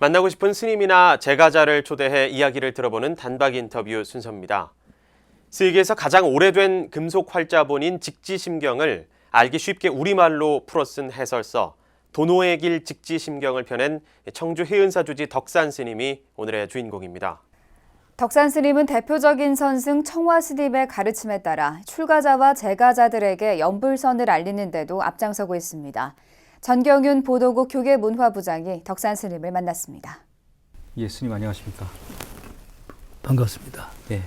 만나고 싶은 스님이나 제가자를 초대해 이야기를 들어보는 단박 인터뷰 순서입니다. 세계에서 가장 오래된 금속 활자본인 직지심경을 알기 쉽게 우리말로 풀어 쓴 해설서 도노의 길 직지심경을 펴낸 청주 해은사 주지 덕산 스님이 오늘의 주인공입니다. 덕산 스님은 대표적인 선승 청화 스님의 가르침에 따라 출가자와 제가자들에게 연불선을 알리는 데도 앞장서고 있습니다. 전경윤 보도국 교계문화부장이 덕산 스님을 만났습니다. 예, 스님 안녕하십니까? 반갑습니다. 예.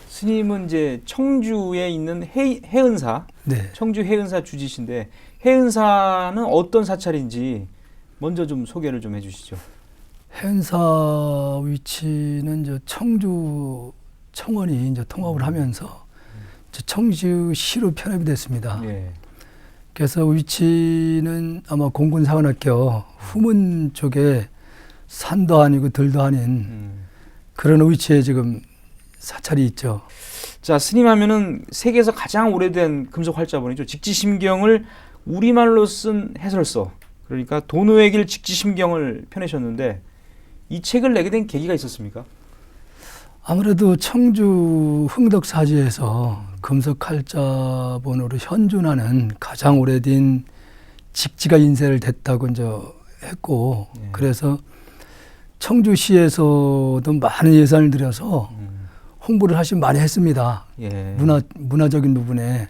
스님은 이제 청주에 있는 해은사, 네. 청주 해은사 주지신데 해은사는 어떤 사찰인지 먼저 좀 소개를 좀 해주시죠. 해은사 위치는 이제 청주 청원이 이제 통합을 하면서 이제 청주시로 편입이 됐습니다. 예. 그래서 위치는 아마 공군사관학교 후문 쪽에 산도 아니고 들도 아닌 그런 위치에 지금 사찰이 있죠. 자, 스님 하면은 세계에서 가장 오래된 금속 활자본이죠. 직지심경을 우리말로 쓴 해설서, 그러니까 도노의 길 직지심경을 펴내셨는데 이 책을 내게 된 계기가 있었습니까? 아무래도 청주 흥덕사지에서 금속 활자본으로 현존하는 가장 오래된 직지가 인쇄를 됐다고 이제 했고, 예. 그래서 청주시에서도 많은 예산을 들여서 홍보를 많이 했습니다. 예. 문화적인 부분에.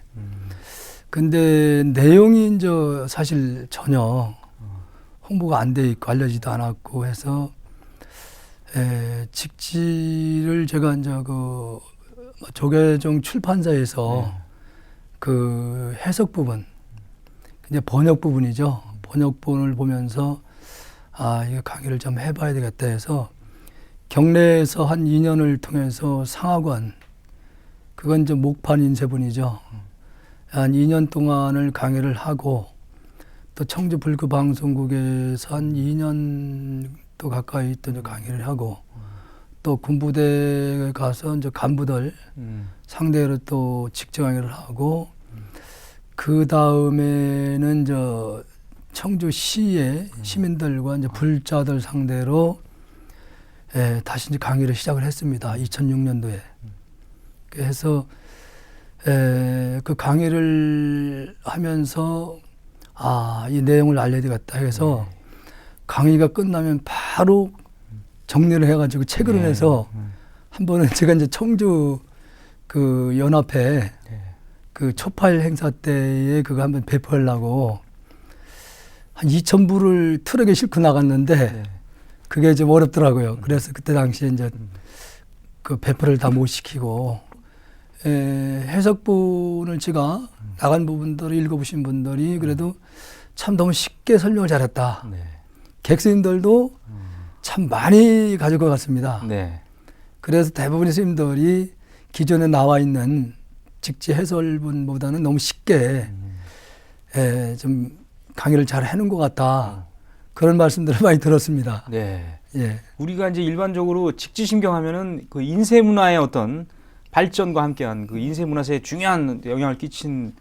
근데 내용이 이제 사실 전혀 홍보가 안 돼 있고 알려지도 않았고 해서 직지를 제가 이제 그 조계종 출판사에서 그 해석 부분, 이제 번역 부분이죠. 번역본을 보면서 이거 강의를 좀 해봐야 되겠다 해서 경내에서 한 2년을 통해서 상하관, 그건 이제 목판 인쇄본이죠. 한 2년 동안을 강의를 하고 또 청주 불교방송국에서 한 2년 또 가까이 또 강의를 하고 또 군부대에 가서 이제 간부들 상대로 또 직접 강의를 하고 그 다음에는 저 청주시의 시민들과 이제 불자들 상대로 다시 이제 강의를 시작을 했습니다. 2006년도에. 그래서 그 강의를 하면서 이 내용을 알려야 되겠다 해서 강의가 끝나면 바로 정리를 해가지고 책으로 내서 한 번은 제가 이제 청주 그 연합회 그 초팔 행사 때에 그거 한번 배포하려고 한 2,000부를 트럭에 싣고 나갔는데 그게 좀 어렵더라고요. 그래서 그때 당시에 이제 그 배포를 다 못 시키고 해석본을 제가 나간 부분들을 읽어보신 분들이 그래도 참 너무 쉽게 설명을 잘했다. 객스님들도 참 많이 가지고 갔습니다. 그래서 대부분의 스님들이 기존에 나와 있는 직지 해설본보다는 너무 쉽게 좀 강의를 잘 해놓은 것 같다. 그런 말씀들을 많이 들었습니다. 네. 예. 우리가 이제 일반적으로 직지심경 하면은 그 인쇄 문화의 어떤 발전과 함께한 그 인쇄 문화사에 중요한 영향을 끼친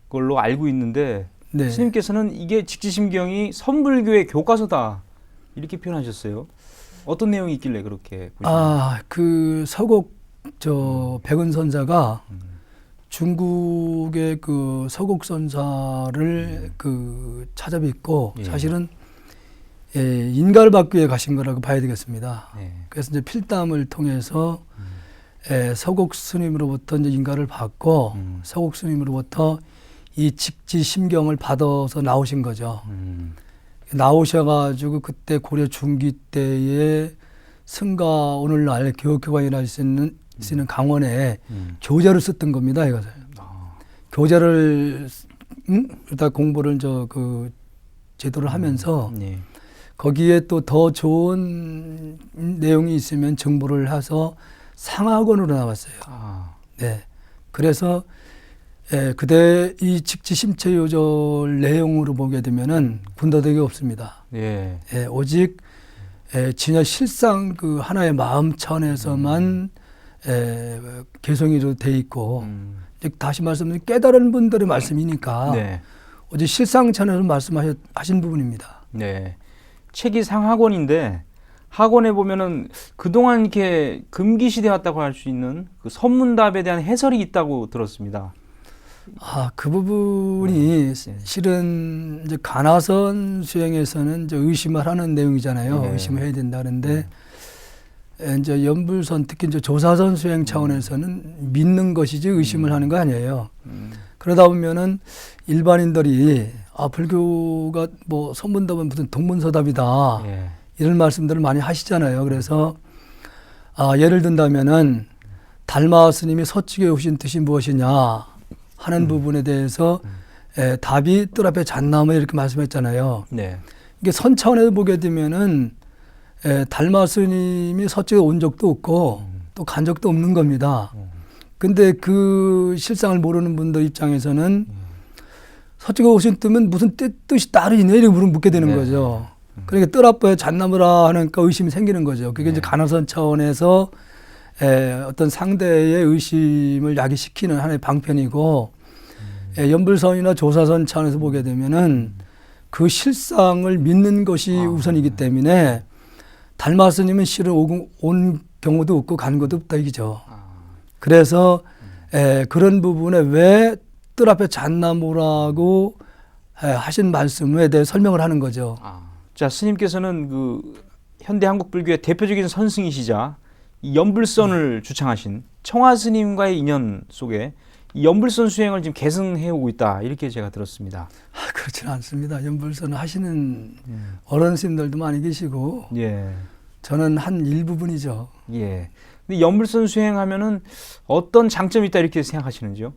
걸로 알고 있는데 네. 스님께서는 이게 직지심경이 선불교의 교과서다 이렇게 표현하셨어요. 어떤 내용이 있길래 그렇게 보시나요? 그 서곡 백은선사가 중국의 그 서곡 선사를 그 찾아뵙고 사실은 인가를 받기 위해 가신 거라고 봐야 되겠습니다. 그래서 이제 필담을 통해서 서곡 스님으로부터 이제 인가를 받고 서곡 스님으로부터 이 직지심경을 받아서 나오신 거죠. 나오셔가지고 그때 고려 중기 때에 승가 오늘날 교육교관이라 쓰는 강원에 교재를 썼던 겁니다. 이것을 교재를 일단 공부를 그 제도를 하면서 거기에 또 더 좋은 내용이 있으면 정보를 해서 상하권으로 나왔어요. 네, 그래서 그대 이 직지심체요절 내용으로 보게 되면은 군더더기 없습니다. 오직 진여 실상 그 하나의 마음 차원에서만 개성이 돼 있고 다시 말씀드리면 깨달은 분들의 말씀이니까 오직 실상 차원에서 말씀하신 부분입니다. 책이 상하권인데 학원에 보면은 그동안 이렇게 금기시되었다고 할 수 있는 그 선문답에 대한 해설이 있다고 들었습니다. 그 부분이 실은 이제 가나선 수행에서는 이제 의심을 하는 내용이잖아요. 네. 의심을 해야 된다 그러는데 이제 연불선 특히 이제 조사선 수행 차원에서는 믿는 것이지 의심을 하는 거 아니에요. 그러다 보면은 일반인들이 불교가 뭐 선문답은 무슨 동문서답이다 이런 말씀들을 많이 하시잖아요. 그래서 예를 든다면은 달마 스님이 서측에 오신 뜻이 무엇이냐 하는 부분에 대해서 답이 뜰 앞에 잣나무 이렇게 말씀했잖아요. 네. 이게 선 차원에서 보게 되면은 달마 스님이 서쪽에 온 적도 없고 또 간 적도 없는 겁니다. 근데 그 실상을 모르는 분들 입장에서는 서쪽에 오신 뜻은 무슨 뜻이 따로 있네 이렇게 묻게 되는 거죠. 그러니까 뜰 앞에 잣나무라 하니까 의심이 생기는 거죠. 그게 이제 가나선 차원에서 어떤 상대의 의심을 야기시키는 하나의 방편이고 연불선이나 조사선 차원에서 보게 되면은 그 실상을 믿는 것이 우선이기 때문에 달마 스님은 실은 온 경우도 없고 간 것도 없다 이기죠. 그래서 그런 부분에 왜 뜰 앞에 잣나무라고 하신 말씀에 대해 설명을 하는 거죠. 자, 스님께서는 그 현대 한국 불교의 대표적인 선승이시자 이 연불선을 주창하신 청화 스님과의 인연 속에 이 연불선 수행을 지금 계승해 오고 있다 이렇게 제가 들었습니다. 그렇지는 않습니다. 연불선을 하시는 어른 스님들도 많이 계시고 저는 한 일부분이죠. 예. 근데 연불선 수행하면은 어떤 장점이 있다 이렇게 생각하시는지요?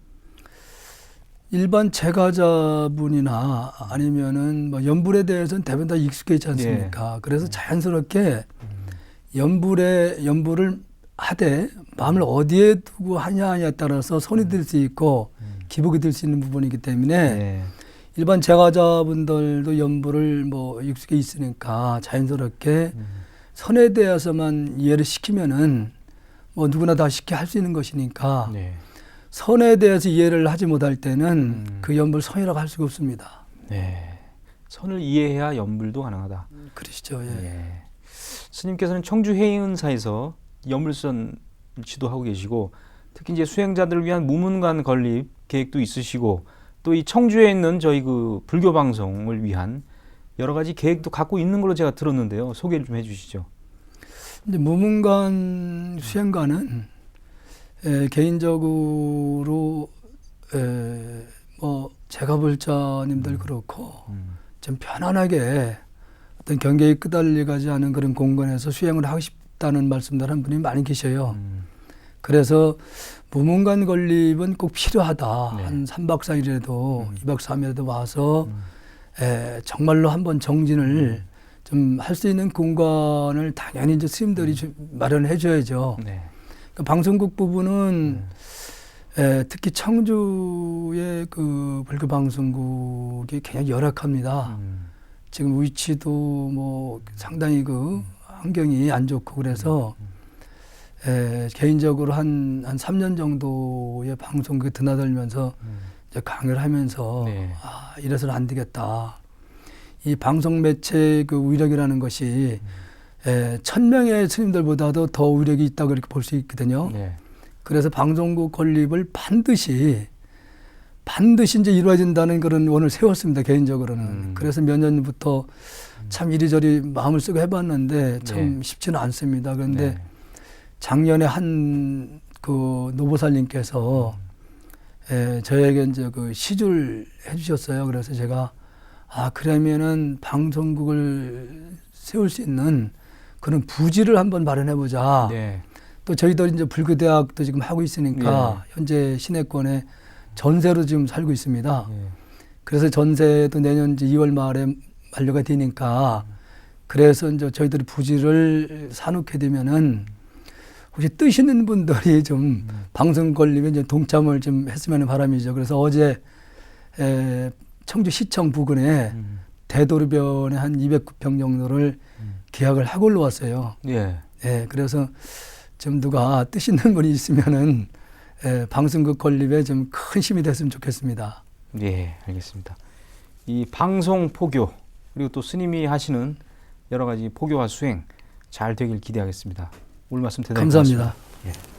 일반 제가자분이나 아니면은 뭐 연불에 대해서는 대부분 다 익숙해 있지 않습니까? 그래서 자연스럽게 연불을 하되 마음을 어디에 두고 하냐에 따라서 손이 들 수 있고 기복이 들 수 있는 부분이기 때문에 일반 제가자분들도 연불을 뭐 익숙해 있으니까 자연스럽게 선에 대해서만 이해를 시키면은 뭐 누구나 다 쉽게 할 수 있는 것이니까 선에 대해서 이해를 하지 못할 때는 그 연불 선이라고 할 수가 없습니다. 선을 이해해야 연불도 가능하다. 그러시죠. 스님께서는 청주 해인사에서 연불선 지도하고 계시고 특히 이제 수행자들을 위한 무문관 건립 계획도 있으시고 또 이 청주에 있는 저희 그 불교 방송을 위한 여러 가지 계획도 갖고 있는 걸로 제가 들었는데요. 소개를 좀 해주시죠. 이제 무문관 수행관은 개인적으로 뭐 제가불자님들 그렇고 좀 편안하게 어떤 경계에 끄달려가지 않은 그런 공간에서 수행을 하고 싶다는 말씀들 한 분이 많이 계셔요. 그래서 무문관 건립은 꼭 필요하다. 한 3박 4일이라도 2박 3일이라도 와서 정말로 한번 정진을 좀 할 수 있는 공간을 당연히 이제 스님들이 좀 마련해 줘야죠. 그러니까 방송국 부분은 특히 청주의 그 불교 방송국이 굉장히 열악합니다. 지금 위치도 뭐 상당히 그 환경이 안 좋고 그래서 개인적으로 한 3년 정도의 방송국에 드나들면서 이제 강의를 하면서 이래서는 안 되겠다. 이 방송 매체 그 위력이라는 것이 1000명의 스님들보다도 더 위력이 있다고 이렇게 볼 수 있거든요. 그래서 방송국 건립을 반드시 이제 이루어진다는 그런 원을 세웠습니다. 개인적으로는. 그래서 몇 년부터 참 이리저리 마음을 쓰고 해봤는데 참 쉽지는 않습니다. 그런데 작년에 한 그 노보살님께서 저에게 이제 그 시주를 해주셨어요. 그래서 제가 그러면은 방송국을 세울 수 있는 그런 부지를 한번 마련해보자. 또 저희들이 이제 불교대학도 지금 하고 있으니까 현재 시내권에 전세로 지금 살고 있습니다. 그래서 전세도 내년 이제 2월 말에 만료가 되니까 그래서 이제 저희들이 부지를 사놓게 되면은 혹시 뜻 있는 분들이 좀 방송 건립에 이제 동참을 좀 했으면 하는 바람이죠. 그래서 어제 청주시청 부근에 대도로변에 한 209평 정도를 계약을 하고 올라왔어요. 그래서 좀 누가 뜻 있는 분이 있으면은 방송국 건립에 좀 큰 힘이 됐으면 좋겠습니다. 알겠습니다. 이 방송 포교 그리고 또 스님이 하시는 여러 가지 포교와 수행 잘 되길 기대하겠습니다. 오늘 말씀 대단히 감사합니다. 고맙습니다. 예.